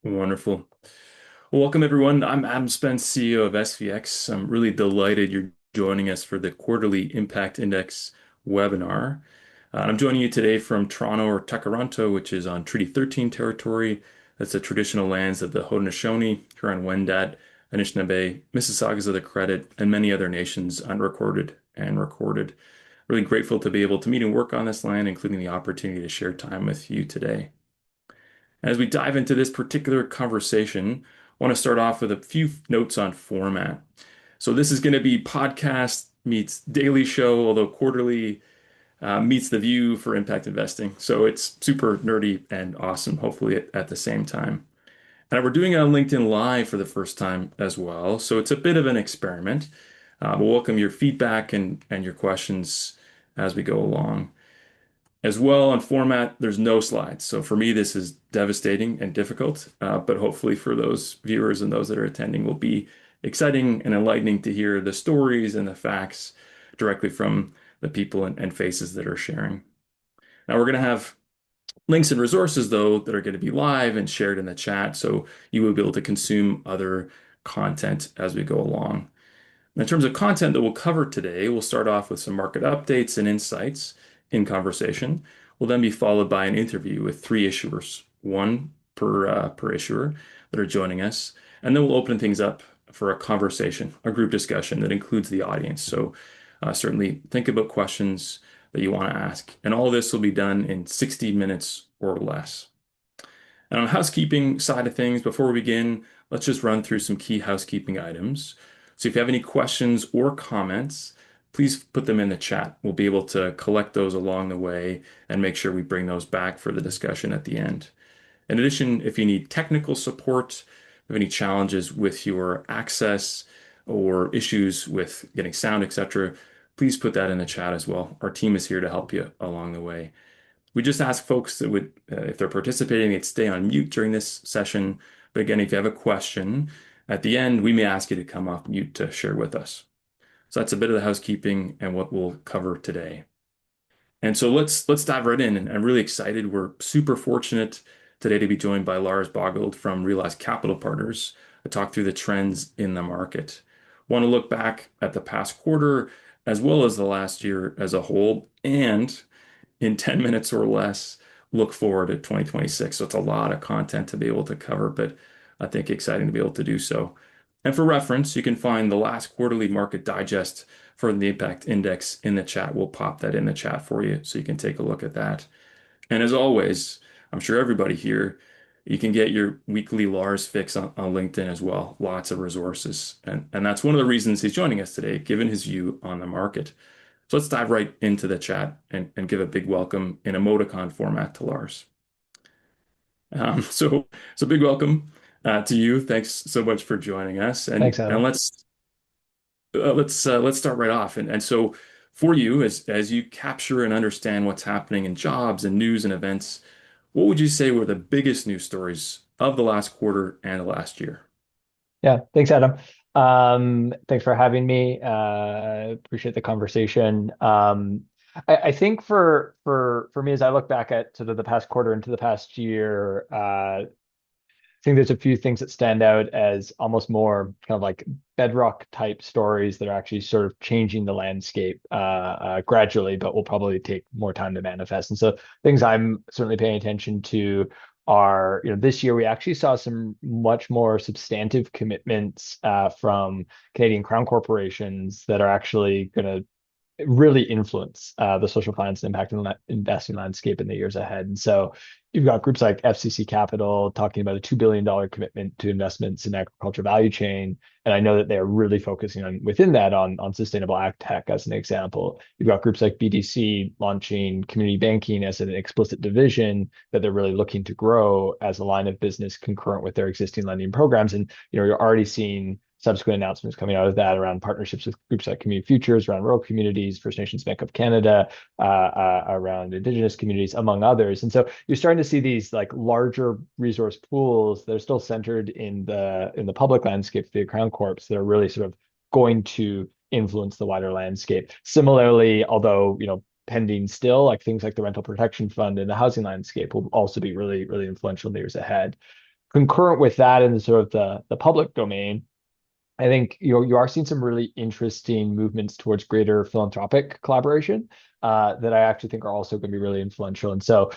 Wonderful. Well, welcome everyone. I'm Adam Spence, CEO of SVX. I'm really delighted you're joining us for the quarterly Impact Index webinar. I'm joining you today from Toronto or Takaranto, which is on Treaty 13 territory. That's the traditional lands of the Haudenosaunee, Huron-Wendat, Anishinaabe, Mississaugas of the Credit, and many other nations unrecorded and recorded. Really grateful to be able to meet and work on this land, including the opportunity to share time with you today. As we dive into this particular conversation, I want to start off with a few notes on format. So this is going to be podcast meets daily show, although quarterly meets the view for impact investing. So it's super nerdy and awesome, hopefully at the same time. And we're doing it on LinkedIn Live for the first time as well. So it's a bit of an experiment. We'll welcome your feedback and your questions as we go along. As well on format, there's no slides. So for me, this is devastating and difficult, but hopefully for those viewers and those that are attending will be exciting and enlightening to hear the stories and the facts directly from the people and faces that are sharing. Now we're going to have links and resources though that are going to be live and shared in the chat, so you will be able to consume other content as we go along. In terms of content that we'll cover today, we'll start off with some market updates and insights in conversation. Will then be followed by an interview with three issuers, one per issuer that are joining us. And then we'll open things up for a conversation, a group discussion that includes the audience. So certainly think about questions that you want to ask. And all this will be done in 60 minutes or less. And on the housekeeping side of things, before we begin, let's just run through some key housekeeping items. So if you have any questions or comments, please put them in the chat. We'll be able to collect those along the way and make sure we bring those back for the discussion at the end. In addition, if you need technical support, have any challenges with your access or issues with getting sound, etc., please put that in the chat as well. Our team is here to help you along the way. We just ask folks that would, if they're participating, they'd stay on mute during this session. But again, if you have a question at the end, we may ask you to come off mute to share with us. So that's a bit of the housekeeping and what we'll cover today. And so let's dive right in. And I'm really excited. We're super fortunate today to be joined by Lars Bogold from Realize Capital Partners to talk through the trends in the market. Want to look back at the past quarter as well as the last year as a whole, and in 10 minutes or less, look forward to 2026. So it's a lot of content to be able to cover, but I think exciting to be able to do so. And for reference, you can find the last quarterly market digest for the Impact Index in the chat. We'll pop that in the chat for you so you can take a look at that. And as always, I'm sure everybody here, you can get your weekly Lars fix on LinkedIn as well. Lots of resources. And that's one of the reasons he's joining us today, given his view on the market. So let's dive right into the chat and give a big welcome in emoticon format to Lars. So big welcome to you. Thanks so much for joining us. Thanks, And Adam. let's start right off. And so for you, as you capture and understand what's happening in jobs and news and events, what would you say were the biggest news stories of the last quarter and the last year? Yeah, thanks, Adam. Thanks for having me. Appreciate the conversation. I think for me, as I look back at sort of the past quarter into the past year, I think there's a few things that stand out as almost more kind of like bedrock type stories that are actually sort of changing the landscape gradually, but will probably take more time to manifest. And so things I'm certainly paying attention to are, this year we actually saw some much more substantive commitments from Canadian Crown corporations that are actually going to really influence the social finance and impact investing landscape in the years ahead. And so you've got groups like FCC Capital talking about a $2 billion commitment to investments in agriculture value chain. And I know that they're really focusing on within that on sustainable ag tech as an example. You've got groups like BDC launching community banking as an explicit division that they're really looking to grow as a line of business concurrent with their existing lending programs. And you're already seeing subsequent announcements coming out of that around partnerships with groups like Community Futures, around rural communities, First Nations Bank of Canada, around Indigenous communities, among others. And so you're starting to see these like larger resource pools that are still centered in the public landscape, the Crown Corps, that are really sort of going to influence the wider landscape. Similarly, although pending still, like things like the rental protection fund and the housing landscape will also be really, really influential in the years ahead. concurrent with that in the sort of the public domain, I think you are seeing some really interesting movements towards greater philanthropic collaboration that I actually think are also going to be really influential. And so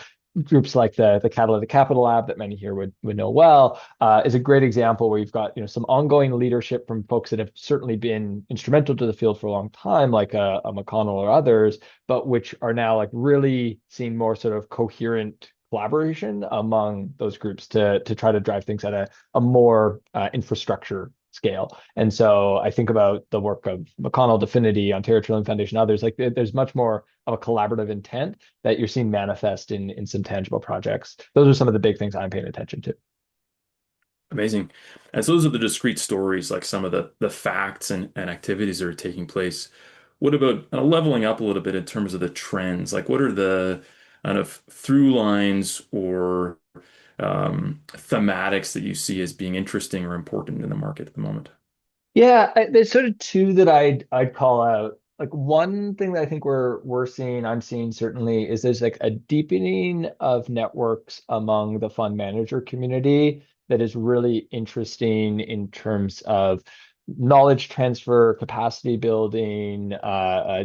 groups like the Catalytic Capital Lab that many here would know well is a great example where you've got some ongoing leadership from folks that have certainly been instrumental to the field for a long time, like a McConnell or others, but which are now like really seeing more sort of coherent collaboration among those groups to try to drive things at a more infrastructure scale. And so I think about the work of McConnell, Definity, Ontario Trillium Foundation, others. Like there's much more of a collaborative intent that you're seeing manifest in some tangible projects. Those are some of the big things I'm paying attention to. Amazing. And so those are the discrete stories, like some of the facts and activities that are taking place. What about leveling up a little bit in terms of the trends? Like what are the kind of through lines or thematics that you see as being interesting or important in the market at the moment? Yeah, there's sort of two that I'd call out. Like one thing that I think I'm seeing certainly is there's like a deepening of networks among the fund manager community that is really interesting in terms of knowledge transfer, capacity building,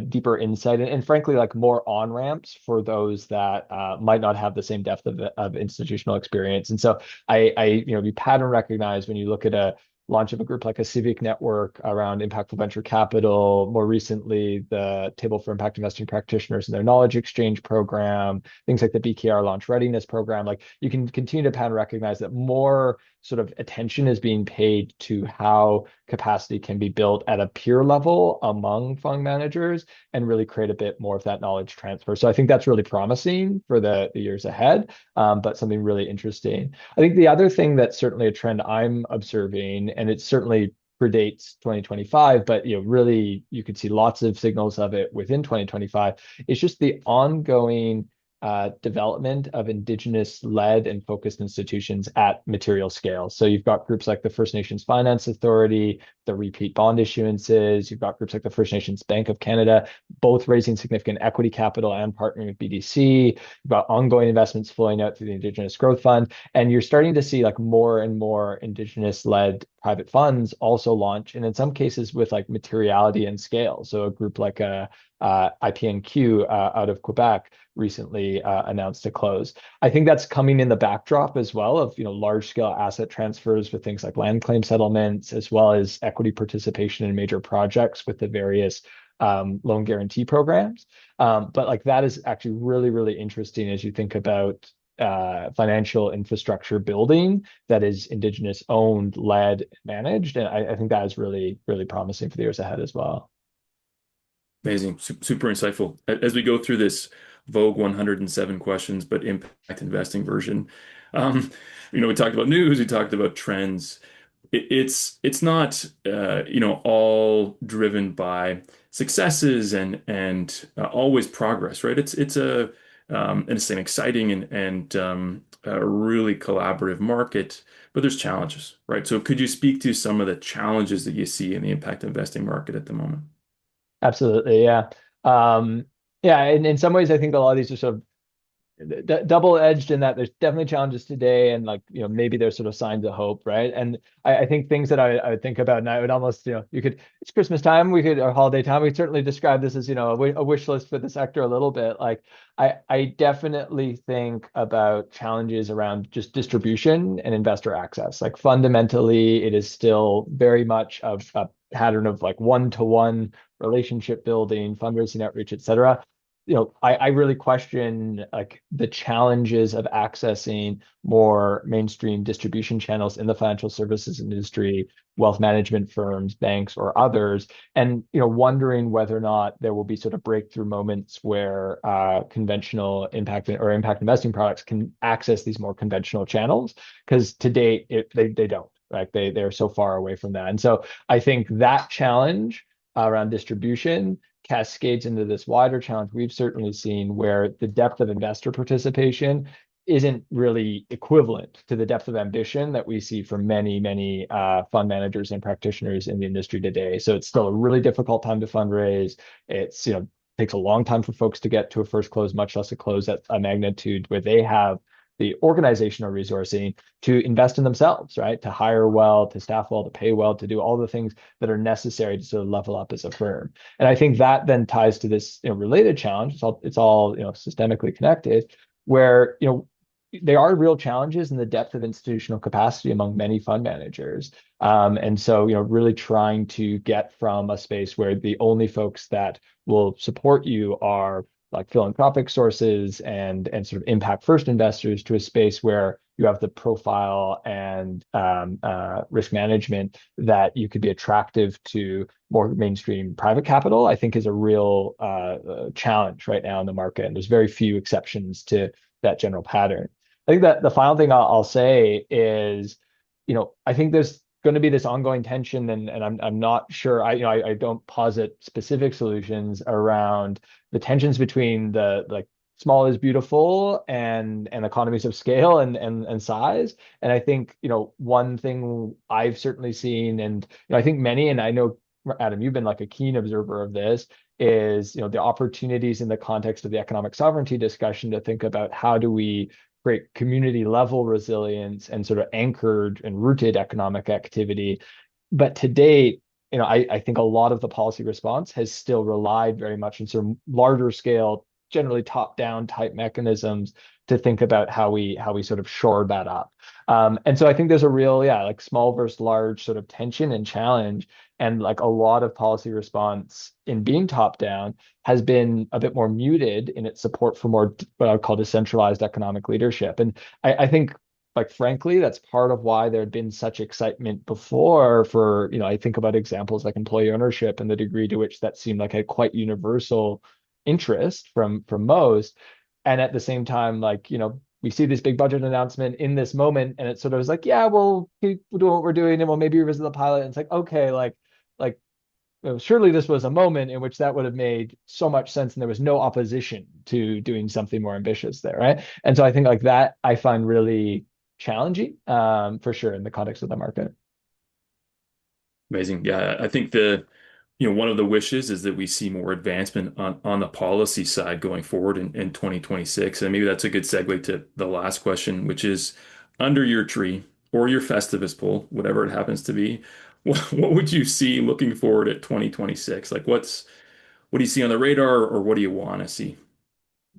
deeper insight, and frankly, like more on-ramps for those that might not have the same depth of institutional experience. And so you pattern recognize when you look at a launch of a group like a Civic Network around impactful venture capital. More recently, the Table for Impact Investing Practitioners and their Knowledge Exchange program, things like the BKR Launch Readiness program. Like you can continue to pattern recognize that more sort of attention is being paid to how capacity can be built at a peer level among fund managers and really create a bit more of that knowledge transfer. So I think that's really promising for the years ahead, but something really interesting. I think the other thing that's certainly a trend I'm observing, and it certainly predates 2025, but really you could see lots of signals of it within 2025, is just the ongoing development of Indigenous-led and focused institutions at material scale. So you've got groups like the First Nations Finance Authority, the repeat bond issuances. You've got groups like the First Nations Bank of Canada, both raising significant equity capital and partnering with BDC. You've got ongoing investments flowing out through the Indigenous Growth Fund. And you're starting to see like more and more Indigenous-led private funds also launch, and in some cases with like materiality and scale. So a group like IPNQ out of Quebec recently announced a close. I think that's coming in the backdrop as well of large scale asset transfers with things like land claim settlements, as well as equity participation in major projects with the various loan guarantee programs. But like that is actually really, really interesting as you think about financial infrastructure building that is Indigenous owned, led, managed. And I think that is really, really promising for the years ahead as well. Amazing. Super insightful. As we go through this Vogue 107 questions, but impact investing version, um, we talked about news, we talked about trends. It's not all driven by successes and always progress, right? It's an exciting and a really collaborative market, but there's challenges, right? So could you speak to some of the challenges that you see in the impact investing market at the moment? Absolutely. Yeah. Yeah. And in some ways, I think a lot of these are sort of double-edged in that there's definitely challenges today and like maybe there's sort of signs of hope, right? And I think things that I would think about, and I would almost it's Christmas time, we could, or holiday time, we certainly describe this as a wish list for the sector a little bit. Like I definitely think about challenges around just distribution and investor access. Like fundamentally it is still very much of a pattern of like one-to-one relationship building, fundraising outreach, et cetera. I really question like the challenges of accessing more mainstream distribution channels in the financial services industry, wealth management firms, banks, or others, and wondering whether or not there will be sort of breakthrough moments where conventional impact or impact investing products can access these more conventional channels, because to date they don't. Like they're so far away from that, and so I think that challenge around distribution cascades into this wider challenge we've certainly seen where the depth of investor participation isn't really equivalent to the depth of ambition that we see from many, many fund managers and practitioners in the industry today. So it's still a really difficult time to fundraise. It's, takes a long time for folks to get to a first close, much less a close at a magnitude where they have the organizational resourcing to invest in themselves, right? To hire well, to staff well, to pay well, to do all the things that are necessary to sort of level up as a firm. And I think that then ties to this, related challenge. It's all systemically connected, where there are real challenges in the depth of institutional capacity among many fund managers. And so, really trying to get from a space where the only folks that will support you are like philanthropic sources and sort of impact first investors to a space where you have the profile and risk management that you could be attractive to more mainstream private capital, I think is a real challenge right now in the market. And there's very few exceptions to that general pattern. I think that the final thing I'll say is, I think there's going to be this ongoing tension, and I'm not sure. I don't posit specific solutions around the tensions between the like small is beautiful and economies of scale and size. And I think one thing I've certainly seen, and I think many, and I know Adam, you've been like a keen observer of this, is the opportunities in the context of the economic sovereignty discussion to think about how do we create community level resilience and sort of anchored and rooted economic activity. But to date, I think a lot of the policy response has still relied very much on sort of larger scale, generally top down type mechanisms to think about how we sort of shore that up. And so I think there's a real, like small versus large sort of tension and challenge. And like a lot of policy response in being top down has been a bit more muted in its support for more what I would call decentralized economic leadership. And I think, like, frankly, that's part of why there had been such excitement before for, I think about examples like employee ownership and the degree to which that seemed like a quite universal interest from most. And at the same time, like, we see this big budget announcement in this moment, and it sort of was like, yeah, we'll keep doing what we're doing, and we'll maybe revisit the pilot. And it's like, okay, like surely this was a moment in which that would have made so much sense, and there was no opposition to doing something more ambitious there, right? And so I think like that I find really challenging, for sure, in the context of the market. Amazing. Yeah, I think one of the wishes is that we see more advancement on the policy side going forward in 2026. And maybe that's a good segue to the last question, which is under your tree or your Festivus pole, whatever it happens to be, what would you see looking forward at 2026? Like what do you see on the radar or what do you want to see?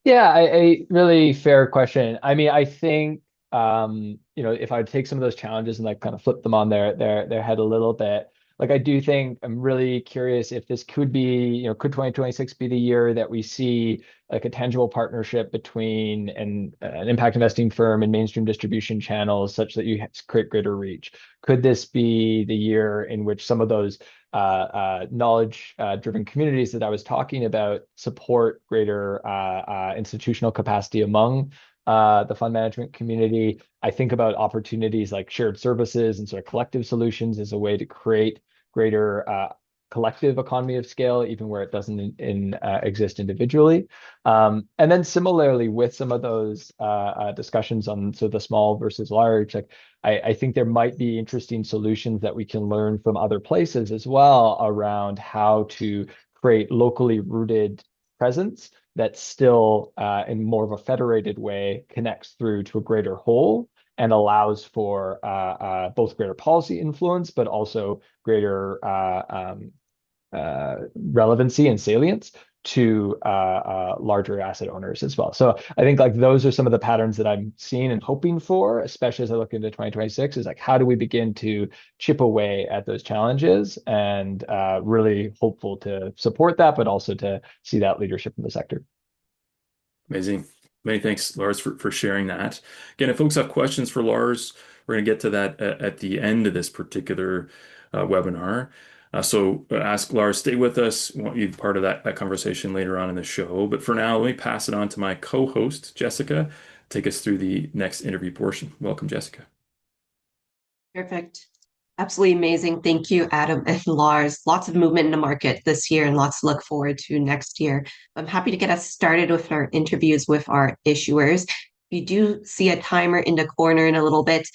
Yeah, a really fair question. I mean, I think if I would take some of those challenges and like kind of flip them on their head a little bit, like I do think I'm really curious if this could be, could 2026 be the year that we see like a tangible partnership between an impact investing firm and mainstream distribution channels such that you create greater reach? Could this be the year in which some of those knowledge driven communities that I was talking about support greater institutional capacity among the fund management community? I think about opportunities like shared services and sort of collective solutions as a way to create greater collective economy of scale, even where it doesn't exist individually. And then similarly with some of those discussions on so the small versus large, like I think there might be interesting solutions that we can learn from other places as well around how to create locally rooted presence that still, in more of a federated way, connects through to a greater whole and allows for both greater policy influence, but also greater relevancy and salience to larger asset owners as well. So I think like those are some of the patterns that I'm seeing and hoping for, especially as I look into 2026, is like how do we begin to chip away at those challenges, and really hopeful to support that, but also to see that leadership in the sector. Amazing. Many thanks, Lars, for sharing that. Again, if folks have questions for Lars, we're going to get to that at the end of this particular webinar. So ask Lars, stay with us. We want you to be part of that conversation later on in the show. But for now, let me pass it on to my co-host, Jessica, take us through the next interview portion. Welcome, Jessica. Perfect. Absolutely amazing. Thank you, Adam and Lars. Lots of movement in the market this year and lots to look forward to next year. I'm happy to get us started with our interviews with our issuers. you do see a timer in the corner in a little bit.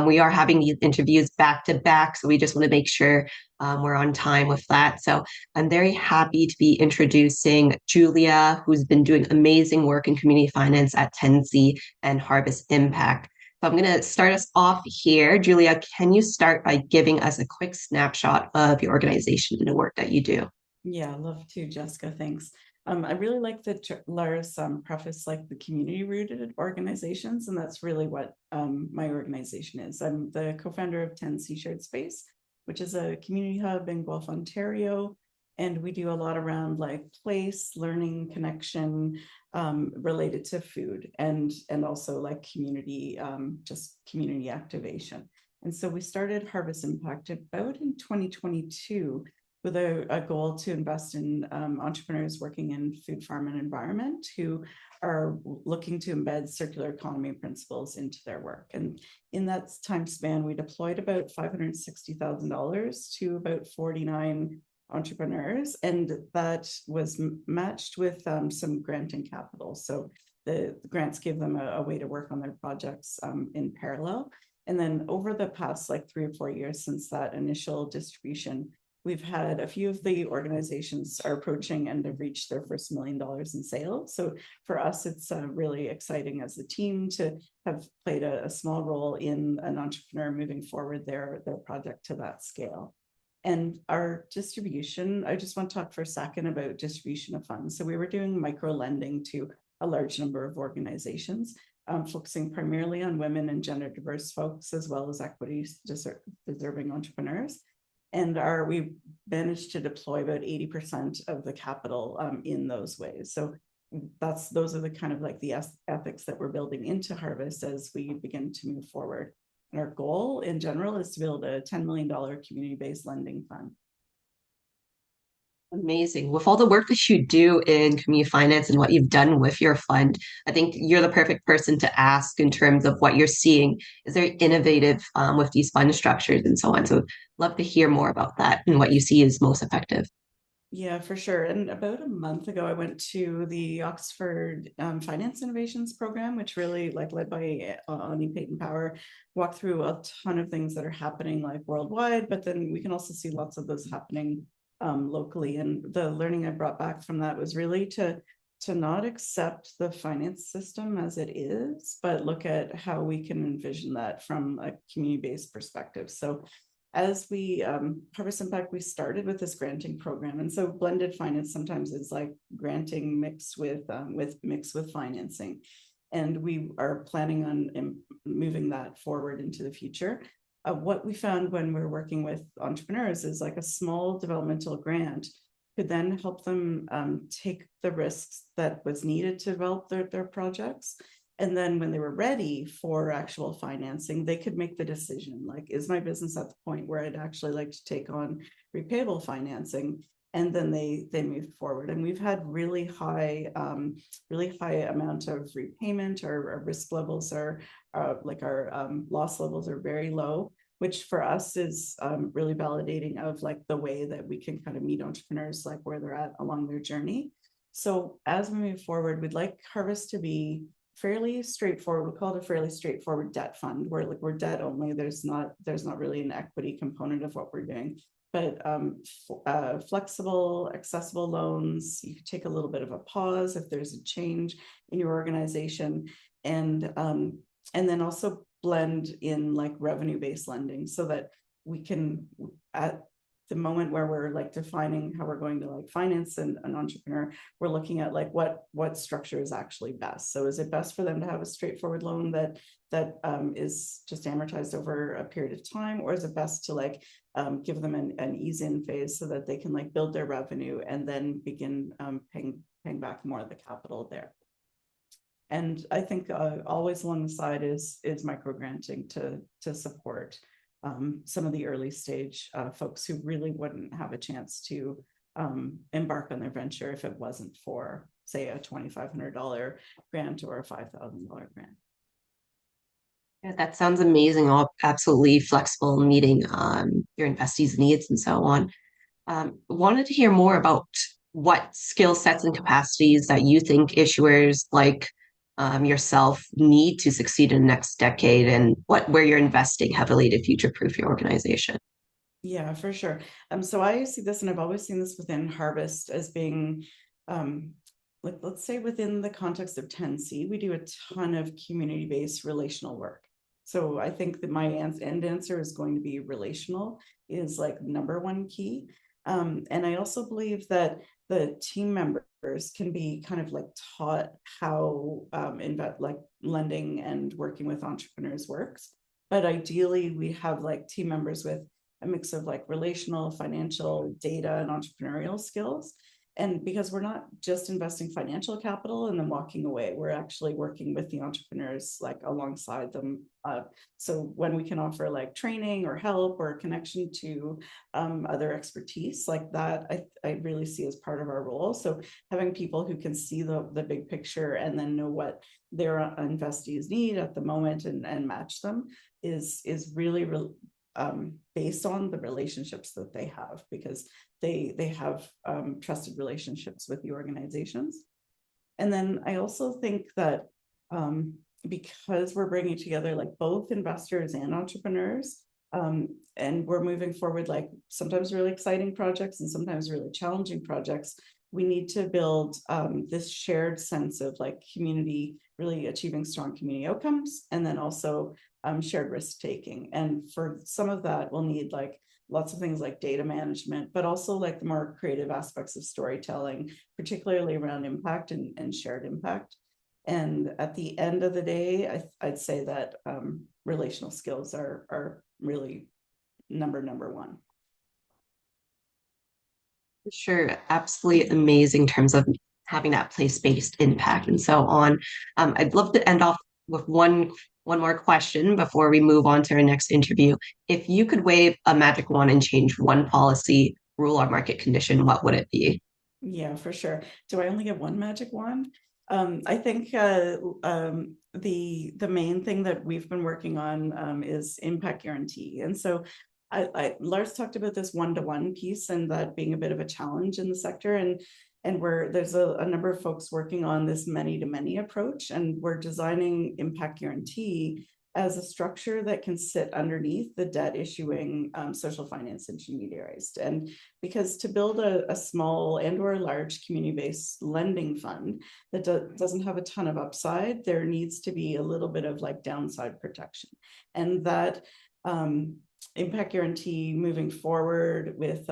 We are having these interviews back to back, so we just want to make sure we're on time with that. So I'm very happy to be introducing Julia, who's been doing amazing work in community finance at Tensi and Harvest Impact. So I'm going to start us off here. Julia, can you start by giving us a quick snapshot of your organization and the work that you do? Yeah, love to, Jessica. Thanks. I really like that Lars preface like the community rooted organizations, and that's really what my organization is. I'm the co-founder of 10C Shared Space, which is a community hub in Guelph, Ontario. And we do a lot around like place, learning, connection related to food and also like community, just community activation. And so we started Harvest Impact about in 2022 with a goal to invest in entrepreneurs working in food, farm, and environment who are looking to embed circular economy principles into their work. And in that time span, we deployed about $560,000 to about 49 entrepreneurs, and that was matched with some granting capital. So the grants gave them a way to work on their projects in parallel. And then over the past like 3 or 4 years since that initial distribution, we've had a few of the organizations are approaching and have reached their first $1 million in sales. So for us, it's really exciting as a team to have played a small role in an entrepreneur moving forward their project to that scale. And our distribution, I just want to talk for a second about distribution of funds. So we were doing micro lending to a large number of organizations, focusing primarily on women and gender diverse folks, as well as equity deserving entrepreneurs. And we managed to deploy about 80% of the capital in those ways. So those are the kind of like the ethics that we're building into Harvest as we begin to move forward. And our goal in general is to build a $10 million community-based lending fund. Amazing. With all the work that you do in community finance and what you've done with your fund, I think you're the perfect person to ask in terms of what you're seeing is very innovative with these fund structures and so on. So love to hear more about that and what you see is most effective. Yeah, for sure. And about a month ago, I went to the Oxford Finance Innovations Program, which really like led by Ani Payton Power, walked through a ton of things that are happening like worldwide, but then we can also see lots of those happening locally. And the learning I brought back from that was really to not accept the finance system as it is, but look at how we can envision that from a community-based perspective. So as we Harvest Impact, we started with this granting program, and so blended finance sometimes is like granting mixed with financing, and we are planning on moving that forward into the future. What we found when we're working with entrepreneurs is like a small developmental grant could then help them take the risks that was needed to develop their projects. And then when they were ready for actual financing, they could make the decision, like, is my business at the point where I'd actually like to take on repayable financing? And then they moved forward. And we've had really high amount of repayment. Our risk levels are like our loss levels are very low, which for us is really validating of like the way that we can kind of meet entrepreneurs like where they're at along their journey. So as we move forward, we'd like Harvest to be fairly straightforward. We call it a fairly straightforward debt fund where like we're debt only. There's not really an equity component of what we're doing, but flexible, accessible loans. You can take a little bit of a pause if there's a change in your organization, and then also blend in like revenue-based lending so that we can, at the moment where we're like defining how we're going to like finance an entrepreneur, we're looking at like what structure is actually best. So is it best for them to have a straightforward loan that is just amortized over a period of time, or is it best to like give them an ease-in phase so that they can like build their revenue and then begin paying back more of the capital there? And I think always along the side is micro granting to support some of the early stage folks who really wouldn't have a chance to embark on their venture if it wasn't for, say, a $2,500 grant or a $5,000 grant. Yeah, that sounds amazing. All absolutely flexible, meeting your investees' needs and so on. Wanted to hear more about what skill sets and capacities that you think issuers like yourself need to succeed in the next decade, and where you're investing heavily to future-proof your organization? Yeah, for sure. So I see this, and I've always seen this within Harvest as being, like, let's say within the context of 10C, we do a ton of community-based relational work. So I think that my end answer is going to be relational is like number one key. And I also believe that the team members can be kind of like taught how like lending and working with entrepreneurs works. But ideally, we have like team members with a mix of like relational, financial, data, and entrepreneurial skills. And because we're not just investing financial capital and then walking away, we're actually working with the entrepreneurs like alongside them. So when we can offer like training or help or connection to other expertise like that, I really see as part of our role. So having people who can see the big picture and then know what their investees need at the moment and match them is really based on the relationships that they have, because they have trusted relationships with the organizations. And then I also think that because we're bringing together like both investors and entrepreneurs, and we're moving forward like sometimes really exciting projects and sometimes really challenging projects, we need to build this shared sense of like community, really achieving strong community outcomes, and then also shared risk taking. And for some of that, we'll need like lots of things like data management, but also like the more creative aspects of storytelling, particularly around impact and shared impact. And at the end of the day, I'd say that relational skills are really number one. Sure, absolutely amazing in terms of having that place-based impact and so on. I'd love to end off with one more question before we move on to our next interview. If you could wave a magic wand and change one policy, rule, or market condition, what would it be? Yeah, for sure. Do I only get one magic wand? I think the main thing that we've been working on is impact guarantee. And so Lars talked about this one-to-one piece and that being a bit of a challenge in the sector. And there's a number of folks working on this many-to-many approach, and we're designing impact guarantee as a structure that can sit underneath the debt issuing social finance intermediaries. And because to build a small and or large community-based lending fund that doesn't have a ton of upside, there needs to be a little bit of like downside protection. And that impact guarantee moving forward with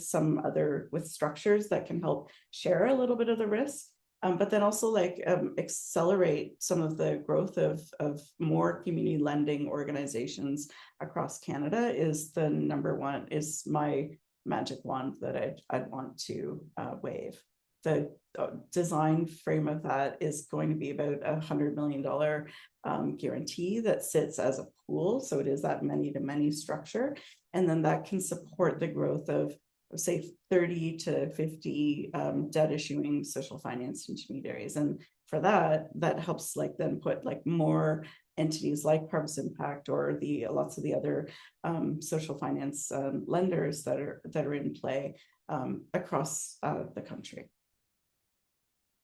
some other structures that can help share a little bit of the risk, but then also like accelerate some of the growth of more community lending organizations across Canada is the number one, is my magic wand that I'd want to wave. The design frame of that is going to be about $100 million guarantee that sits as a pool. So it is that many-to-many structure. And then that can support the growth of, say, 30 to 50 debt issuing social finance intermediaries. And for that helps like then put like more entities like Harvest Impact or lots of the other social finance lenders that are in play across the country.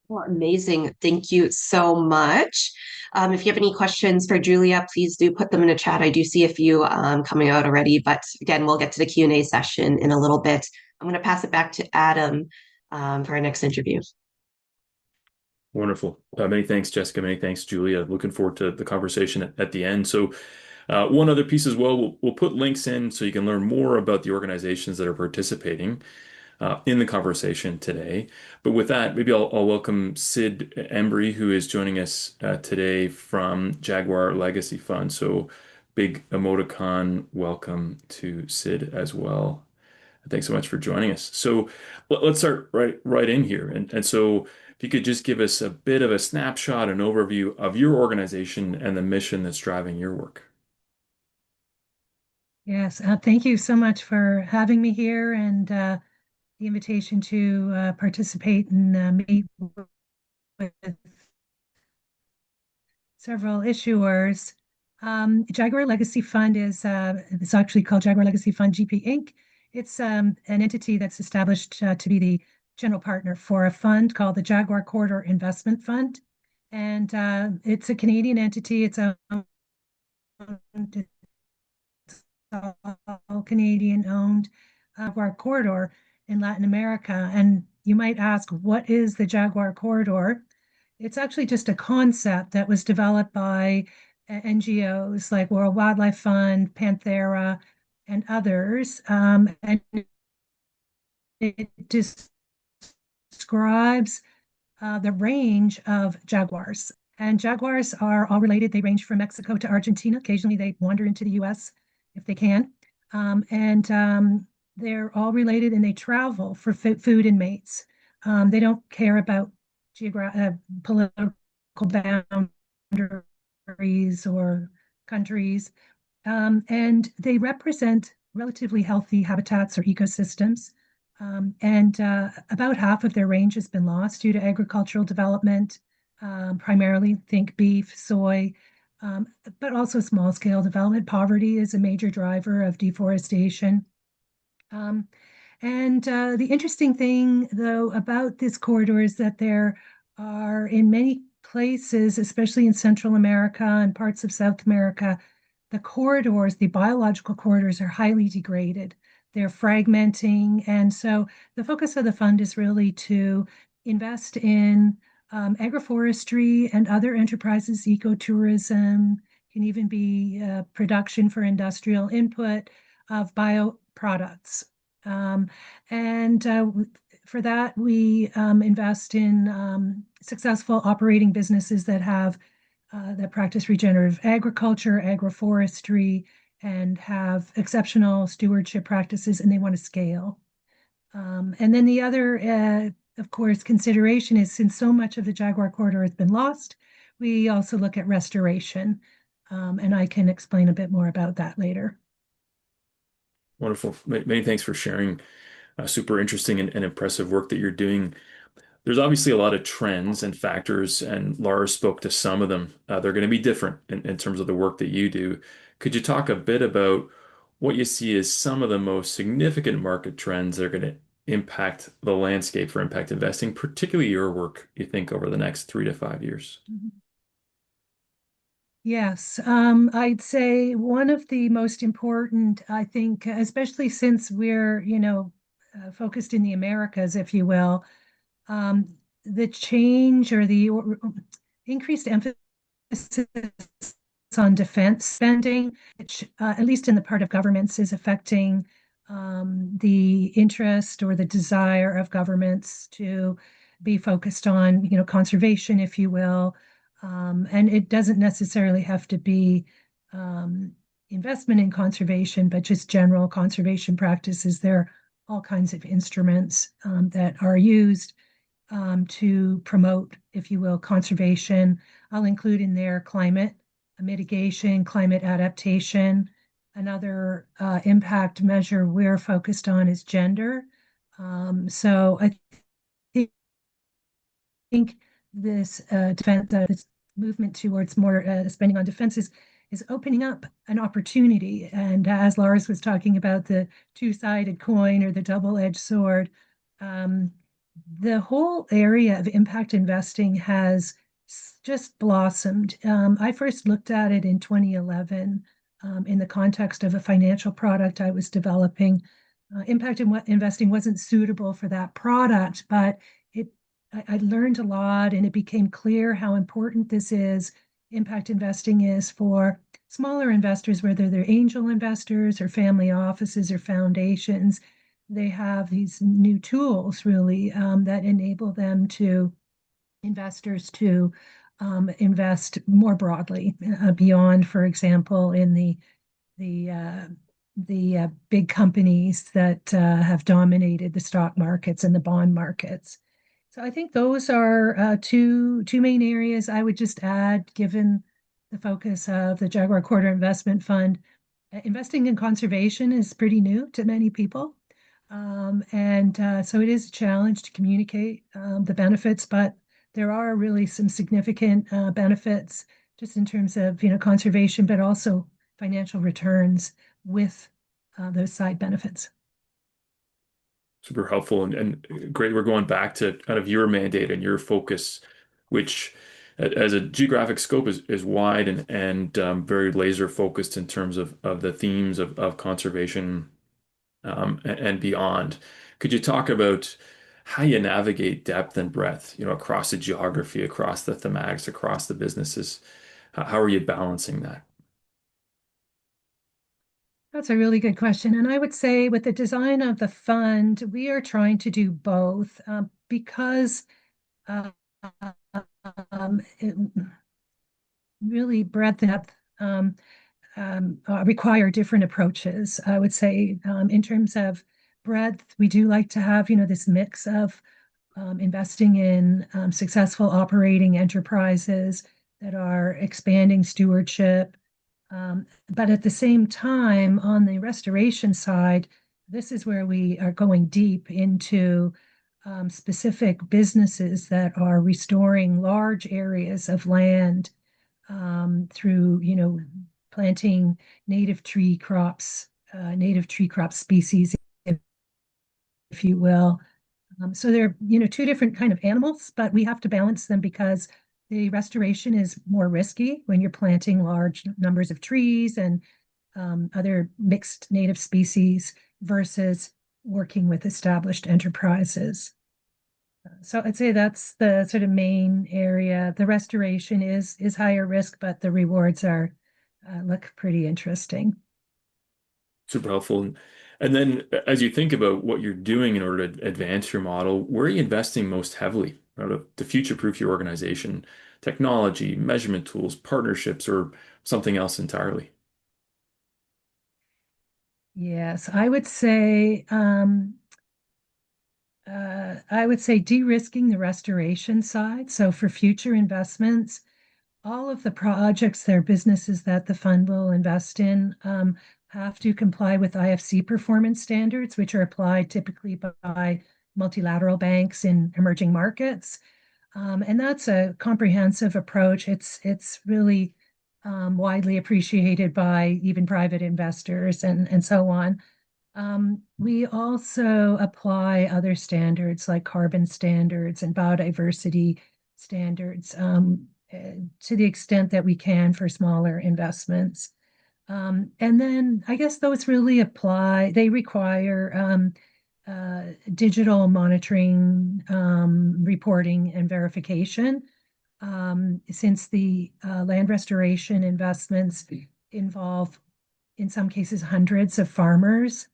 Well, amazing. Thank you so much. If you have any questions for Julia, please do put them in the chat. I do see a few coming out already, but again, we'll get to the Q&A session in a little bit. I'm going to pass it back to Adam for our next interview. Wonderful. Many thanks, Jessica. Many thanks, Julia. Looking forward to the conversation at the end. So one other piece as well, we'll put links in so you can learn more about the organizations that are participating in the conversation today. But with that, maybe I'll welcome Sid Embry, who is joining us today from Jaguar Legacy Fund. So big emoticon welcome to Sid as well. Thanks so much for joining us. So let's start right in here. And so if you could just give us a bit of a snapshot, an overview of your organization and the mission that's driving your work. Yes, thank you so much for having me here and the invitation to participate and meet with several issuers. Jaguar Legacy Fund is it's actually called Jaguar Legacy Fund GP Inc. It's an entity that's established to be the general partner for a fund called the Jaguar Corridor Investment Fund. and it's a Canadian entity. It's all Canadian owned Jaguar Corridor in Latin America. And you might ask, what is the Jaguar Corridor? It's actually just a concept that was developed by NGOs like World Wildlife Fund, Panthera, and others. And it describes the range of jaguars. And jaguars are all related. They range from Mexico to Argentina. Occasionally, they wander into the US if they can. And they're all related and they travel for food and mates. They don't care about political boundaries or countries. And they represent relatively healthy habitats or ecosystems. And about half of their range has been lost due to agricultural development, primarily think beef, soy, but also small scale development. Poverty is a major driver of deforestation. And the interesting thing, though, about this corridor is that there are in many places, especially in Central America and parts of South America, the corridors, the biological corridors, are highly degraded. They're fragmenting. And so the focus of the fund is really to invest in agroforestry and other enterprises, ecotourism, can even be production for industrial input of bioproducts. Um, and for that, we invest in successful operating businesses that practice regenerative agriculture, agroforestry, and have exceptional stewardship practices, and they want to scale. And then the other, of course, consideration is since so much of the Jaguar Corridor has been lost, we also look at restoration. And I can explain a bit more about that later. Wonderful. Many thanks for sharing. Super interesting and impressive work that you're doing. There's obviously a lot of trends and factors, and Laura spoke to some of them. They're going to be different in terms of the work that you do. Could you talk a bit about what you see as some of the most significant market trends that are going to impact the landscape for impact investing, particularly your work, you think, over the next 3 to 5 years? Yes, I'd say one of the most important, I think, especially since we're, focused in the Americas, if you will, the change or the increased emphasis on defense spending, which, at least in the part of governments, is affecting the interest or the desire of governments to be focused on, conservation, if you will. And it doesn't necessarily have to be investment in conservation, but just general conservation practices. There are all kinds of instruments that are used to promote, if you will, conservation. I'll include in there climate mitigation, climate adaptation. Another impact measure we're focused on is gender. So I think this this movement towards more spending on defense is opening up an opportunity. And as Lars was talking about the two-sided coin or the double-edged sword, the whole area of impact investing has just blossomed. I first looked at it in 2011 in the context of a financial product I was developing. Impact investing wasn't suitable for that product, but I learned a lot and it became clear how important this is. Impact investing is for smaller investors, whether they're angel investors or family offices or foundations. They have these new tools really that enable them investors to invest more broadly beyond, for example, in the big companies that have dominated the stock markets and the bond markets. So I think those are two main areas. I would just add, given the focus of the Jaguar Corridor Investment Fund, investing in conservation is pretty new to many people. And so it is a challenge to communicate the benefits, but there are really some significant benefits just in terms of, conservation, but also financial returns with those side benefits. Super helpful and great. We're going back to kind of your mandate and your focus, which as a geographic scope is wide and very laser focused in terms of the themes of conservation and beyond. Could you talk about how you navigate depth and breadth, across the geography, across the thematics, across the businesses? How are you balancing that? That's a really good question. And I would say with the design of the fund, we are trying to do both because uh, it, really breadth and depth require different approaches. I would say in terms of breadth, we do like to have, this mix of investing in successful operating enterprises that are expanding stewardship. But at the same time, on the restoration side, this is where we are going deep into specific businesses that are restoring large areas of land through, planting native tree crop species, if you will. So they're, two different kind of animals, but we have to balance them because the restoration is more risky when you're planting large numbers of trees and other mixed native species versus working with established enterprises. So I'd say that's the sort of main area. The restoration is higher risk, but the rewards are look pretty interesting. Super helpful. And then as you think about what you're doing in order to advance your model, where are you investing most heavily, to future-proof your organization? Technology, measurement tools, partnerships, or something else entirely? Yes, I would say de-risking the restoration side. So for future investments, all of the projects, their businesses that the fund will invest in, have to comply with IFC performance standards, which are applied typically by multilateral banks in emerging markets. And that's a comprehensive approach. It's really widely appreciated by even private investors and so on. We also apply other standards like carbon standards and biodiversity standards to the extent that we can for smaller investments. And then I guess those really they require digital monitoring, reporting, and verification. Since the land restoration investments involve, in some cases, hundreds of farmers,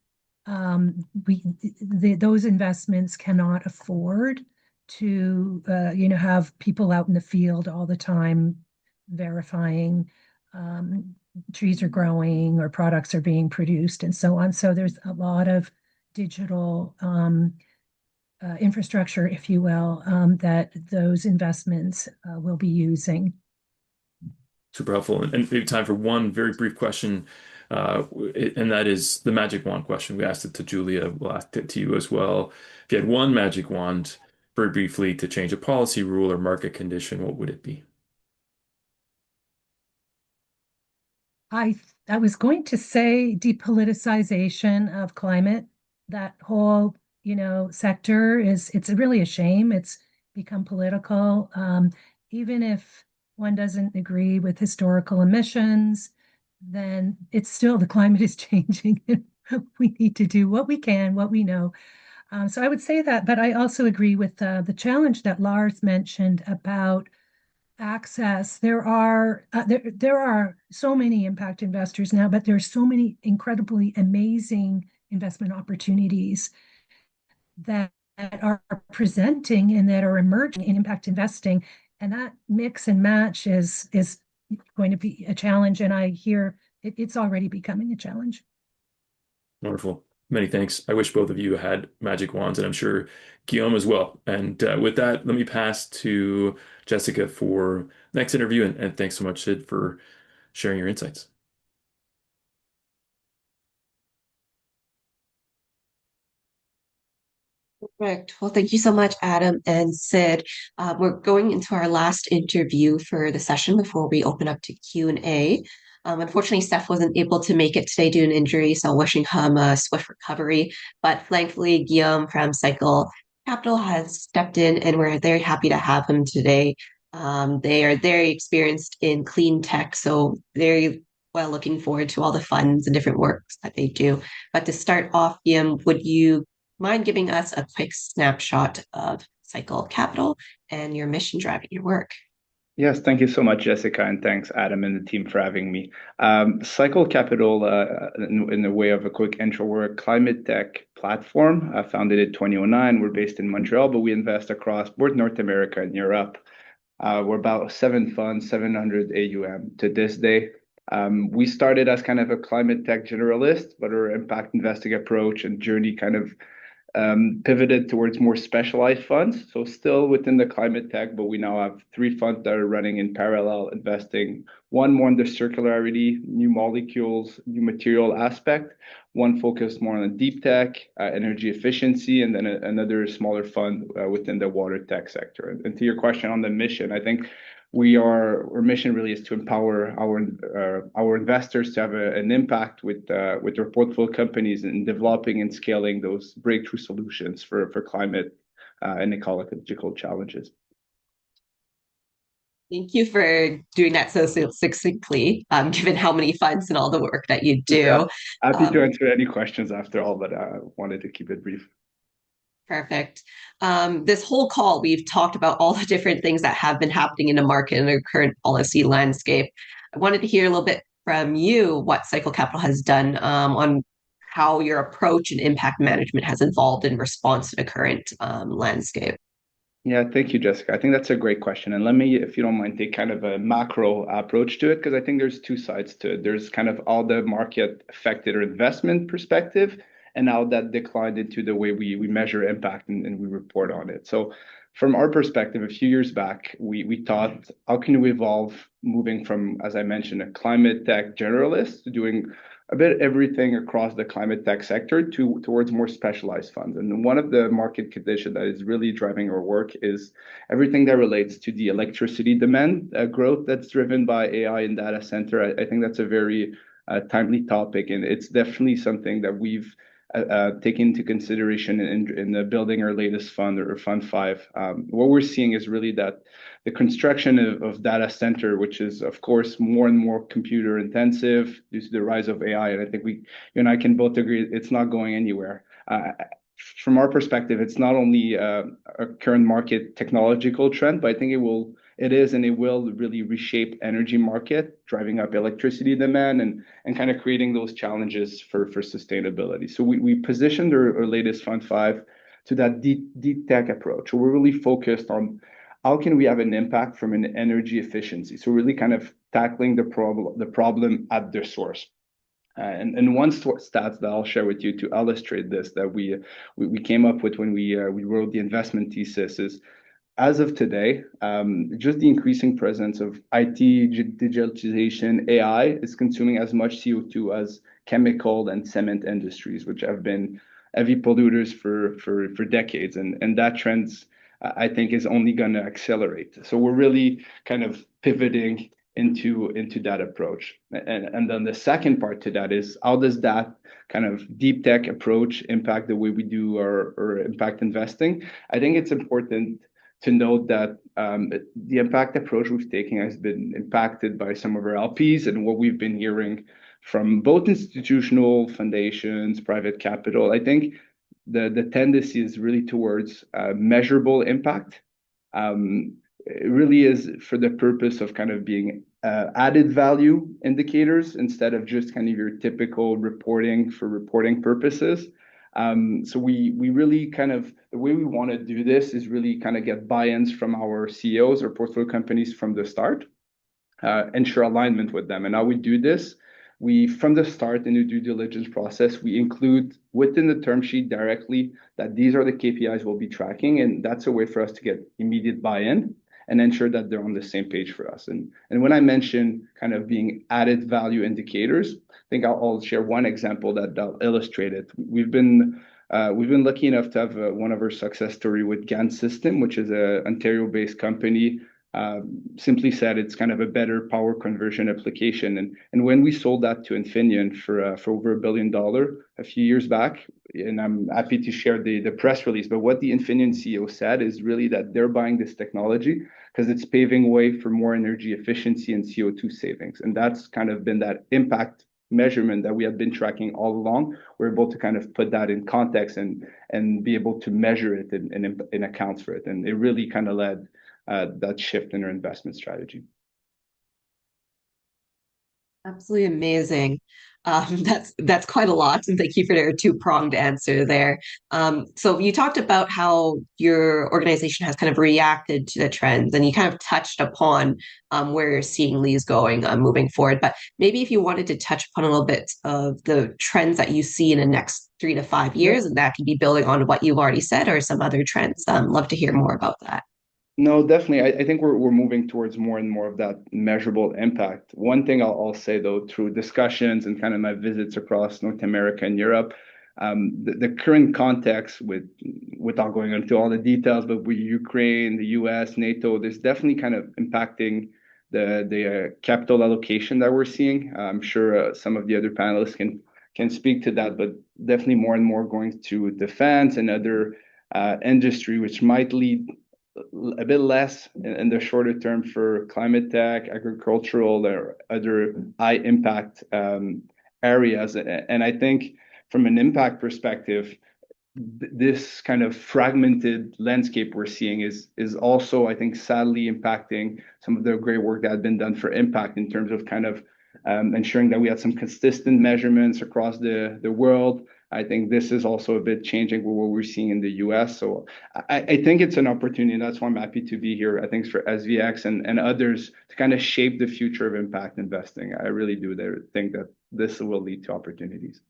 those investments cannot afford to, have people out in the field all the time verifying trees are growing or products are being produced and so on. So there's a lot of digital infrastructure, if you will, that those investments will be using. Super helpful. And maybe time for one very brief question, and that is the magic wand question. We asked it to Julia. We'll ask it to you as well. If you had one magic wand, very briefly, to change a policy rule or market condition, what would it be? I I was going to say depoliticization of climate. That whole, sector it's really a shame. It's become political. Even if one doesn't agree with historical emissions, then it's still the climate is changing. We need to do what we can, what we know. So I would say that, but I also agree with the challenge that Lars mentioned about access. There are so many impact investors now, but there's so many incredibly amazing investment opportunities that are presenting and that are emerging in impact investing, and that mix and match is going to be a challenge. And I hear it's already becoming a challenge. Wonderful. Many thanks. I wish both of you had magic wands, and I'm sure Guillaume as well. And with that, let me pass to Jessica for next interview. And thanks so much, Sid, for sharing your insights. Perfect. Well, thank you so much, Adam and Sid. We're going into our last interview for the session before we open up to Q&A. Unfortunately, Steph wasn't able to make it today due to an injury, so wishing him a swift recovery. But thankfully, Guillaume from Cycle Capital has stepped in, and we're very happy to have him today. They are very experienced in clean tech, so very well looking forward to all the funds and different works that they do. But to start off, Ian, would you mind giving us a quick snapshot of Cycle Capital and your mission driving your work? Yes, thank you so much, Jessica, and thanks, Adam and the team for having me. Cycle Capital, in the way of a quick intro, we're a climate tech platform founded in 2009. We're based in Montreal, but we invest across both North America and Europe. We're about 7 funds, 700 AUM to this day. We started as kind of a climate tech generalist, but our impact investing approach and journey kind of pivoted towards more specialized funds. So still within the climate tech, but we now have 3 funds that are running in parallel, investing one more in the circularity, new molecules, new material aspect, one focused more on deep tech, energy efficiency, and then another smaller fund within the water tech sector. And to your question on the mission, I think our mission really is to empower our investors to have an impact with their portfolio companies in developing and scaling those breakthrough solutions for climate and ecological challenges. Thank you for doing that so succinctly, given how many funds and all the work that you do. Yeah, happy to answer any questions after all, but I wanted to keep it brief. Perfect. This whole call, we've talked about all the different things that have been happening in the market and the current policy landscape. I wanted to hear a little bit from you what Cycle Capital has done on how your approach and impact management has evolved in response to the current landscape. Yeah, thank you, Jessica. I think that's a great question. And let me, if you don't mind, take kind of a macro approach to it, because I think there's 2 sides to it. There's kind of all the market affected or investment perspective, and how that declined into the way we measure impact and we report on it. So from our perspective, a few years back, we thought, how can we evolve moving from, as I mentioned, a climate tech generalist to doing a bit everything across the climate tech sector towards more specialized funds. And one of the market conditions that is really driving our work is everything that relates to the electricity demand growth that's driven by AI and data center. I think that's a very timely topic, and it's definitely something that we've taken into consideration in building our latest fund, or Fund 5. What we're seeing is really that the construction of data center, which is of course more and more computer intensive due to the rise of AI, and I think you and I can both agree it's not going anywhere. From our perspective, it's not only a current market technological trend, but I think it is and it will really reshape energy market, driving up electricity demand and kind of creating those challenges for sustainability. So we positioned our latest Fund 5 to that deep tech approach. So we're really focused on how can we have an impact from an energy efficiency. So really kind of tackling the problem at the source. And one stats that I'll share with you to illustrate this that we came up with when we wrote the investment thesis is, as of today, just the increasing presence of IT, digitalization, AI is consuming as much CO2 as chemical and cement industries, which have been heavy polluters for decades. And that trend, I think, is only going to accelerate. So we're really kind of pivoting into that approach. And then the second part to that is, how does that kind of deep tech approach impact the way we do our impact investing? I think it's important to note that the impact approach we've taken has been impacted by some of our LPs, and what we've been hearing from both institutional foundations, private capital. I think the tendency is really towards measurable impact. It really is for the purpose of kind of being added value indicators instead of just kind of your typical reporting for reporting purposes. So we really kind of, the way we want to do this is really kind of get buy-ins from our CEOs or portfolio companies from the start, ensure alignment with them. And how we do this, from the start in the due diligence process, we include within the term sheet directly that these are the KPIs we'll be tracking, and that's a way for us to get immediate buy-in and ensure that they're on the same page for us. And when I mention kind of being added value indicators, I think I'll share one example that'll illustrate it. We've been lucky enough to have one of our success story with GAN System, which is an Ontario-based company Simply said, it's kind of a better power conversion application. And when we sold that to Infineon for over $1 billion a few years back, and I'm happy to share the press release, but what the Infineon CEO said is really that they're buying this technology because it's paving way for more energy efficiency and CO2 savings. And that's kind of been that impact measurement that we had been tracking all along. We're able to kind of put that in context and be able to measure it and accounts for it. And it really kind of led that shift in our investment strategy. Absolutely amazing. That's quite a lot, and thank you for your two-pronged answer there. So you talked about how your organization has kind of reacted to the trends, and you kind of touched upon where you're seeing Lee's going moving forward. But maybe if you wanted to touch upon a little bit of the trends that you see in the next 3 to 5 years, and that could be building on what you've already said or some other trends. Love to hear more about that. No, definitely. I think we're moving towards more and more of that measurable impact. One thing I'll say though, through discussions and kind of my visits across North America and Europe, the current context without going into all the details, but with Ukraine, the US, NATO, there's definitely kind of impacting the capital allocation that we're seeing. I'm sure some of the other panelists can speak to that, but definitely more and more going to defense and other industry, which might lead a bit less in the shorter term for climate tech, agricultural, or other high impact areas. And I think from an impact perspective, this kind of fragmented landscape we're seeing is also, I think, sadly impacting some of the great work that had been done for impact in terms of kind of ensuring that we had some consistent measurements across the world. I think this is also a bit changing with what we're seeing in the US. So I think it's an opportunity, and that's why I'm happy to be here. I think for SVX and others to kind of shape the future of impact investing. I really do think that this will lead to opportunities.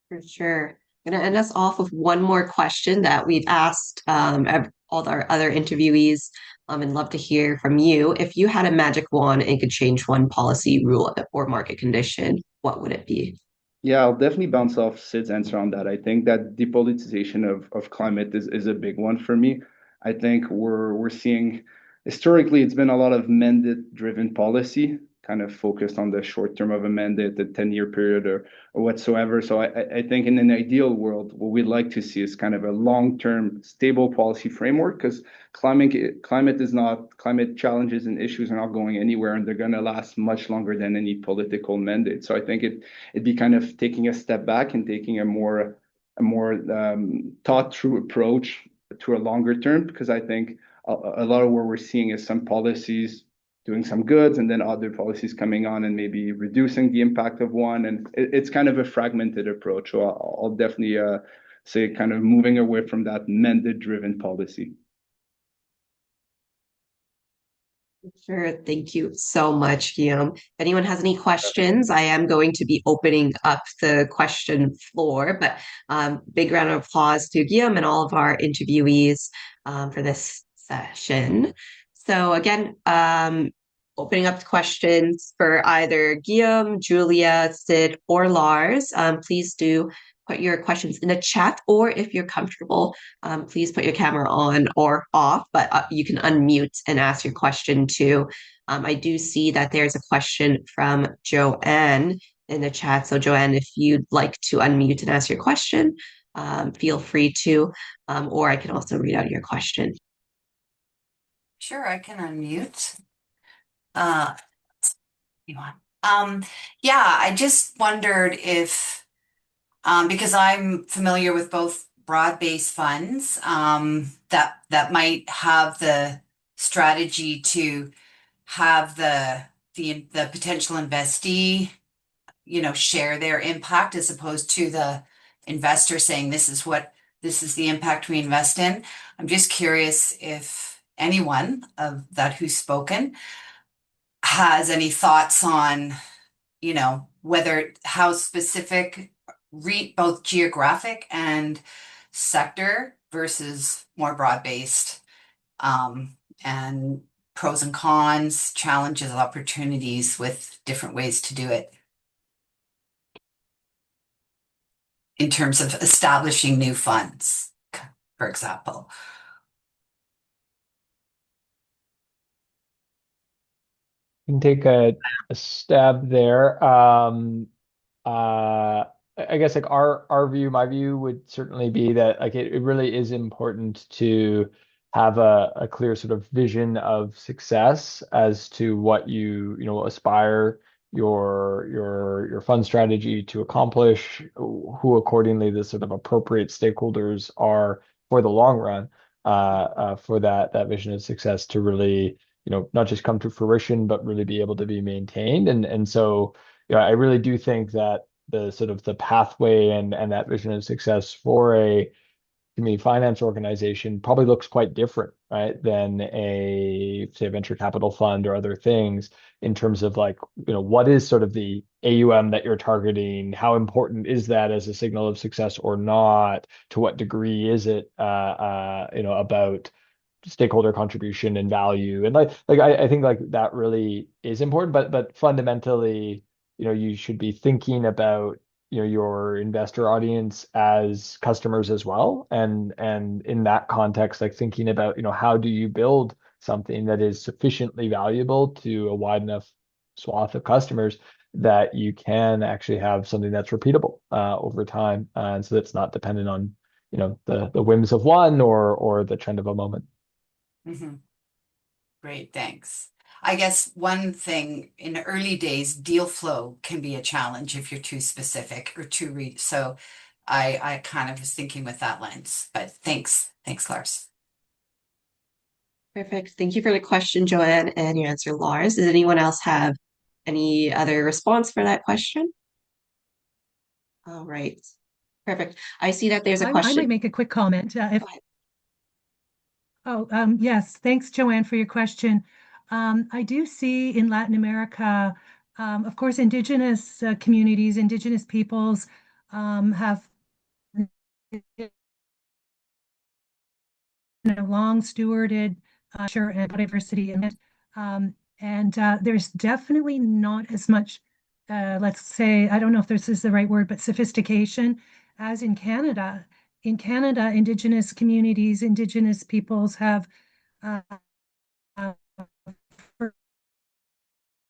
For sure. I'm going to end us off with one more question that we've asked all our other interviewees, and love to hear from you. If you had a magic wand and could change one policy, rule, or market condition, what would it be? Yeah, I'll definitely bounce off Sid's answer on that. I think that depoliticization of climate is a big one for me. I think we're seeing historically it's been a lot of mandate-driven policy, kind of focused on the short term of a mandate, the 10-year period or whatsoever. So I think in an ideal world, what we'd like to see is kind of a long-term stable policy framework, because climate challenges and issues are not going anywhere, and they're going to last much longer than any political mandate. So I think it'd be kind of taking a step back and taking a more thought through approach to a longer term, because I think a lot of what we're seeing is some policies doing some goods and then other policies coming on and maybe reducing the impact of one. And it's kind of a fragmented approach. So I'll definitely say kind of moving away from that mandate-driven policy. Sure. Thank you so much, Guillaume. If anyone has any questions, I am going to be opening up the question floor, but big round of applause to Guillaume and all of our interviewees for this session. So again, opening up the questions for either Guillaume, Julia, Sid, or Lars. Please do put your questions in the chat, or if you're comfortable, please put your camera on or off, but you can unmute and ask your question too. I do see that there's a question from Joanne in the chat. So Joanne, if you'd like to unmute and ask your question, feel free to, or I can also read out your question. Sure, I can unmute. Yeah, I just wondered if, because I'm familiar with both broad-based funds that might have the strategy to have the potential investee, share their impact, as opposed to the investor saying this is the impact we invest in. I'm just curious if anyone of that who's spoken has any thoughts on, whether how specific both geographic and sector versus more broad-based, and pros and cons, challenges, opportunities with different ways to do it in terms of establishing new funds, for example. can take a stab there. I guess like our view, my view would certainly be that like it really is important to have a clear sort of vision of success as to what you aspire your fund strategy to accomplish, who accordingly the sort of appropriate stakeholders are for the long run, for that vision of success to really not just come to fruition, but really be able to be maintained. And so, I really do think that the sort of the pathway and that vision of success for a community finance organization probably looks quite different, right, than a say a venture capital fund or other things in terms of like, what is sort of the AUM that you're targeting? How important is that as a signal of success or not? To what degree is it about stakeholder contribution and value? And I think like that really is important, but fundamentally, you should be thinking about your investor audience as customers as well, and in that context, like thinking about how do you build something that is sufficiently valuable to a wide enough swath of customers that you can actually have something that's repeatable over time, and so that's not dependent on the whims of one or the trend of a moment. Mhm. Great, thanks. I guess one thing in the early days, deal flow can be a challenge if you're too specific or so I kind of was thinking with that lens, but thanks, Lars. Perfect. Thank you for the question, Joanne, and your answer, Lars. Does anyone else have any other response for that question? All right. Perfect. I see that there's a I question. might make a quick comment. Go ahead. Yes, thanks, Joanne, for your question. I do see in Latin America, of course, indigenous communities, indigenous peoples have long stewarded and biodiversity in it. And there's definitely not as much, let's say, I don't know if this is the right word, but sophistication as in Canada. In Canada, indigenous communities, indigenous peoples have uh,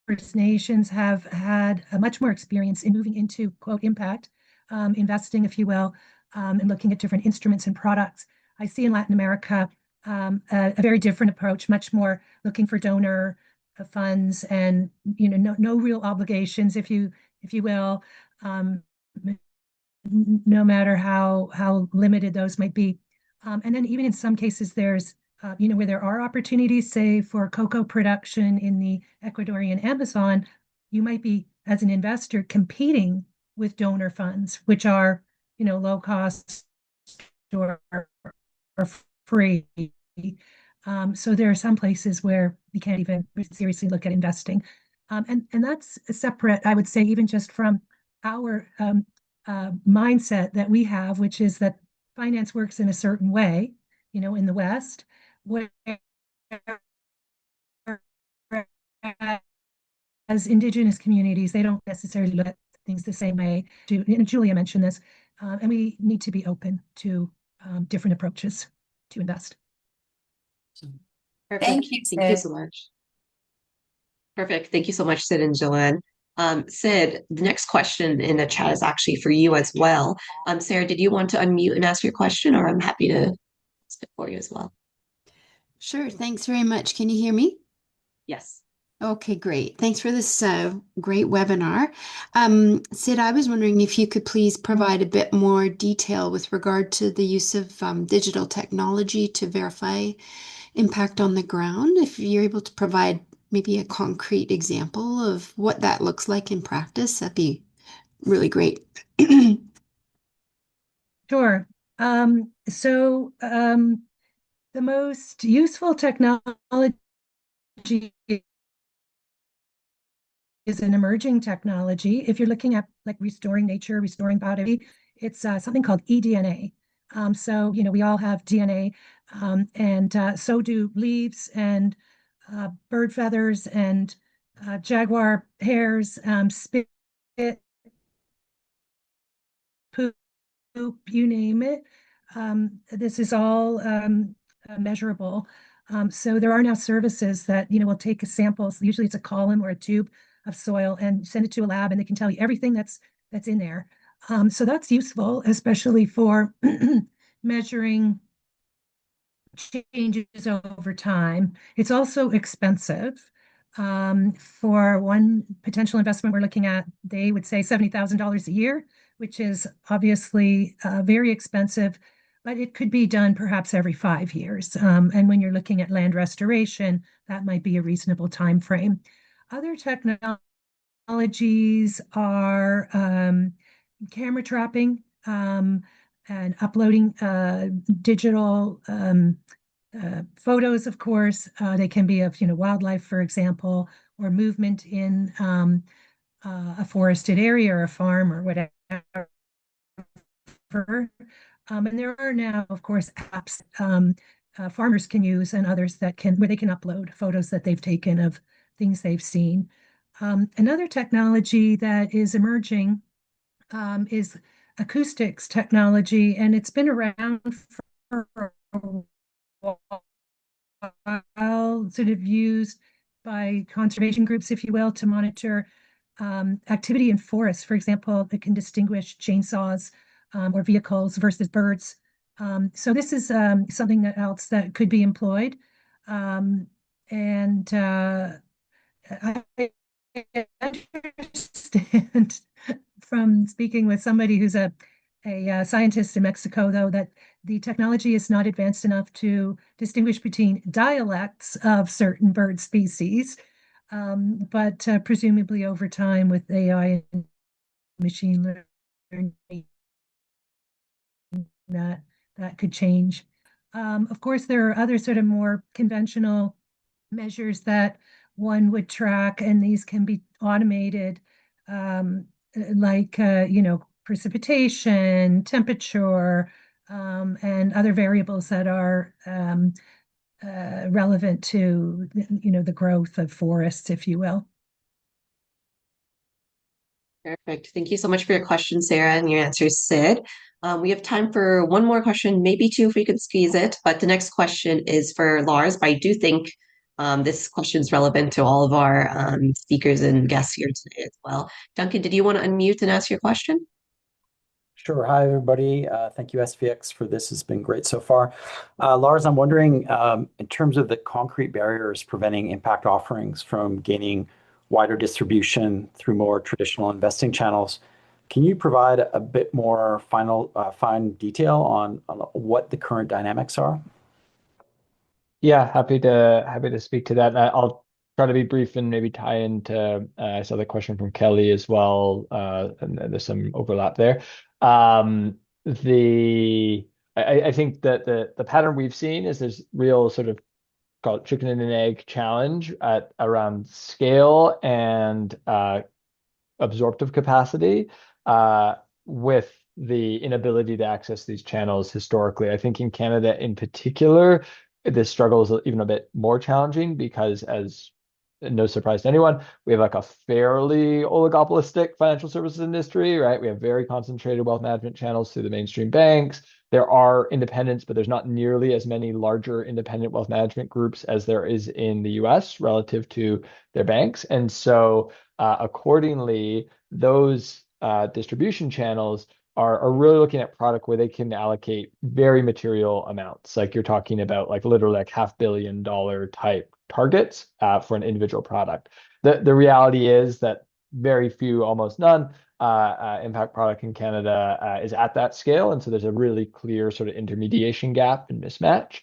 First Nations have had a much more experience in moving into quote impact investing, if you will, and looking at different instruments and products. I see in Latin America a very different approach, much more looking for donor funds and no real obligations, if you will, no matter how limited those might be. And then even in some cases, there's where there are opportunities, say for cocoa production in the Ecuadorian Amazon, you might be, as an investor, competing with donor funds, which are, low cost or free. So there are some places where you can't even seriously look at investing. And that's separate, I would say, even just from our mindset that we have, which is that finance works in a certain way, in the West, where as indigenous communities, they don't necessarily look at things the same way. Julia mentioned this, and we need to be open to different approaches to invest. Perfect. Thank you, Thank you Sid. so much. Perfect. Thank you so much, Sid and Joanne. Sid, the next question in the chat is actually for you as well. Sarah, did you want to unmute and ask your question, or I'm happy to ask it for you as well? Sure. Thanks very much. Can you hear me? Yes. Okay, great. Thanks for this great webinar. Sid, I was wondering if you could please provide a bit more detail with regard to the use of digital technology to verify impact on the ground. If you're able to provide maybe a concrete example of what that looks like in practice, that'd be really great. Sure. The most useful technology is an emerging technology. If you're looking at like restoring nature, restoring biodiversity, it's something called eDNA. We all have DNA, and so do leaves and bird feathers and jaguar hairs, spit, poop, you name it. This is all measurable. So there are now services that, will take a sample. So usually it's a column or a tube of soil and send it to a lab, and they can tell you everything that's in there. So that's useful, especially for measuring changes over time. It's also expensive. For one potential investment we're looking at, they would say $70,000 a year, which is obviously very expensive, but it could be done perhaps every 5 years. And when you're looking at land restoration, that might be a reasonable time frame. Other technologies are camera trapping and uploading digital photos, of course. They can be of wildlife, for example, or movement in a forested area or a farm or whatever. And there are now, of course, apps farmers can use and others where they can upload photos that they've taken of things they've seen. Another technology that is emerging is acoustics technology, and it's been around for a while, sort of used by conservation groups, if you will, to monitor activity in forests. For example, it can distinguish chainsaws or vehicles versus birds. So this is something else that could be employed. And I understand from speaking with somebody who's a scientist in Mexico, though, that the technology is not advanced enough to distinguish between dialects of certain bird species. But presumably over time with AI and machine learning, that could change. Of course, there are other sort of more conventional measures that one would track, and these can be automated, like precipitation, temperature, and other variables that are relevant to the growth of forests, if you will. Perfect. Thank you so much for your question, Sarah, and your answers, Sid. We have time for one more question, maybe two if we could squeeze it. But the next question is for Lars, but I do think this question is relevant to all of our speakers and guests here today as well. Duncan, did you want to unmute and ask your question? Sure. Hi, everybody. Thank you, SVX, for this. It's been great so far. Lars, I'm wondering, in terms of the concrete barriers preventing impact offerings from gaining wider distribution through more traditional investing channels, can you provide a bit more fine detail on what the current dynamics are? Yeah, happy to speak to that. I'll try to be brief and maybe tie into I saw the question from Kelly as well, and there's some overlap there. I think that the pattern we've seen is there's real sort of called chicken and an egg challenge around scale and absorptive capacity with the inability to access these channels historically. I think in Canada in particular, this struggle is even a bit more challenging because, as no surprise to anyone, we have like a fairly oligopolistic financial services industry, right? We have very concentrated wealth management channels through the mainstream banks. There are independents, but there's not nearly as many larger independent wealth management groups as there is in the US relative to their banks. And so accordingly, those distribution channels are really looking at product where they can allocate very material amounts. Like you're talking about like literally like $500 million type targets for an individual product. The reality is that very few, almost none, impact product in Canada is at that scale. And so there's a really clear sort of intermediation gap and mismatch.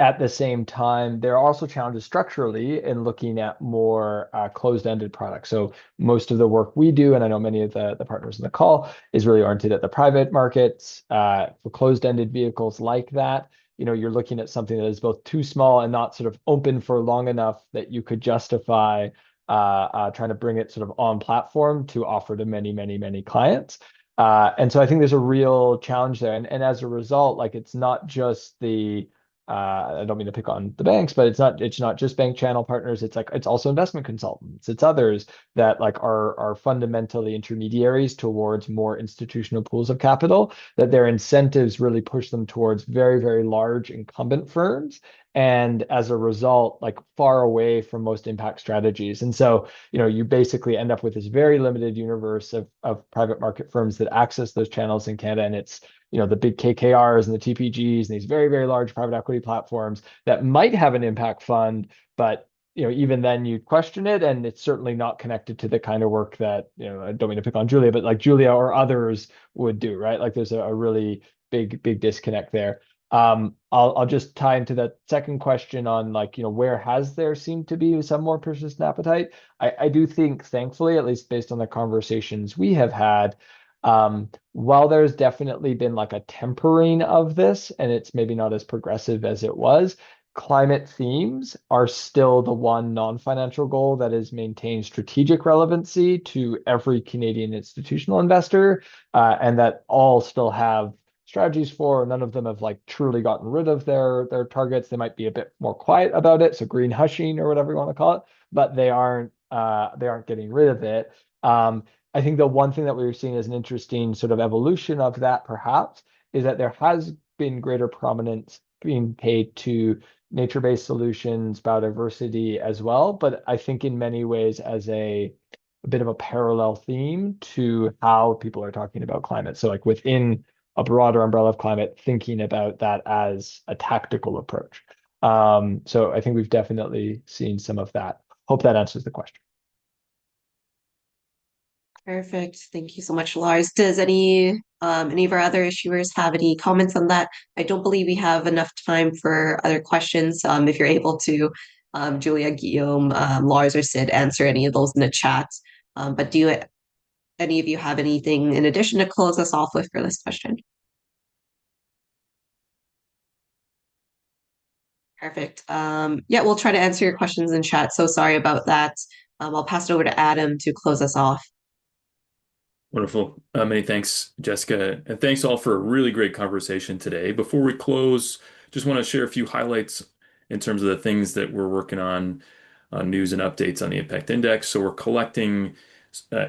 At the same time, there are also challenges structurally in looking at more closed-ended products. So most of the work we do, and I know many of the partners in the call, is really oriented at the private markets for closed-ended vehicles like that. You're looking at something that is both too small and not sort of open for long enough that you could justify trying to bring it sort of on platform to offer to many, many, many clients. And so I think there's a real challenge there. And as a result, like it's not just the I don't mean to pick on the banks, but it's not just bank channel partners. It's like it's also investment consultants. It's others that like are fundamentally intermediaries towards more institutional pools of capital, that their incentives really push them towards very, very large incumbent firms. And as a result, like far away from most impact strategies. And so, you basically end up with this very limited universe of private market firms that access those channels in Canada. And it's, the big KKRs and the TPGs and these very, very large private equity platforms that might have an impact fund, but even then you question it, and it's certainly not connected to the kind of work that, I don't mean to pick on Julia, but like Julia or others would do, right? Like there's a really big disconnect there. I'll just tie into that second question on like, where has there seemed to be some more persistent appetite? I do think, thankfully, at least based on the conversations we have had, while there's definitely been like a tempering of this, and it's maybe not as progressive as it was, climate themes are still the one non-financial goal that has maintained strategic relevancy to every Canadian institutional investor, and that all still have strategies for. None of them have like truly gotten rid of their targets. They might be a bit more quiet about it, so green hushing or whatever you want to call it, but they aren't getting rid of it. I think the one thing that we were seeing as an interesting sort of evolution of that perhaps is that there has been greater prominence being paid to nature-based solutions, biodiversity as well, but I think in many ways as a bit of a parallel theme to how people are talking about climate. So like within a broader umbrella of climate, thinking about that as a tactical approach. So I think we've definitely seen some of that. Hope that answers the question. Perfect. Thank you so much, Lars. Does any of our other issuers have any comments on that? I don't believe we have enough time for other questions. If you're able to, Julia, Guillaume, Lars, or Sid, answer any of those in the chat. But do any of you have anything in addition to close us off with for this question? Perfect. Yeah, we'll try to answer your questions in chat. So sorry about that. I'll pass it over to Adam to close us off. Wonderful. Many thanks, Jessica. And thanks all for a really great conversation today. Before we close, just want to share a few highlights in terms of the things that we're working on, news and updates on the Impact Index. So we're collecting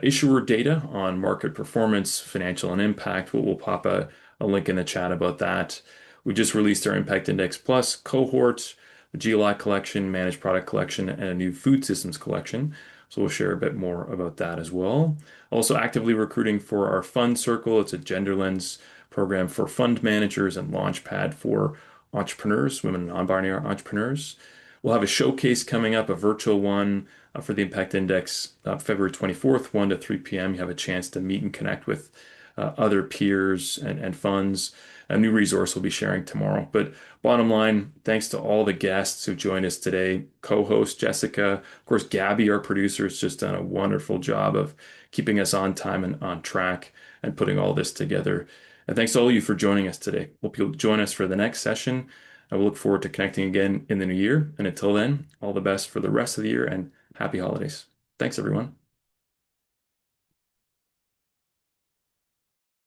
issuer data on market performance, financial, and impact. We'll pop a link in the chat about that. We just released our Impact Index Plus cohort, the GLI collection, managed product collection, and a new food systems collection. So we'll share a bit more about that as well. Also actively recruiting for our Fund Circle. It's a Gender Lens program for fund managers and Launchpad for entrepreneurs, women and non-binary entrepreneurs. We'll have a showcase coming up, a virtual one for the Impact Index, February 24th, 1 to 3 p.m. You have a chance to meet and connect with other peers and funds. A new resource we'll be sharing tomorrow. But bottom line, thanks to all the guests who joined us today, co-host Jessica, of course, Gabby, our producer, has just done a wonderful job of keeping us on time and on track and putting all this together. And thanks to all of you for joining us today. Hope you'll join us for the next session. I will look forward to connecting again in the new year. And until then, all the best for the rest of the year and happy holidays. Thanks, everyone.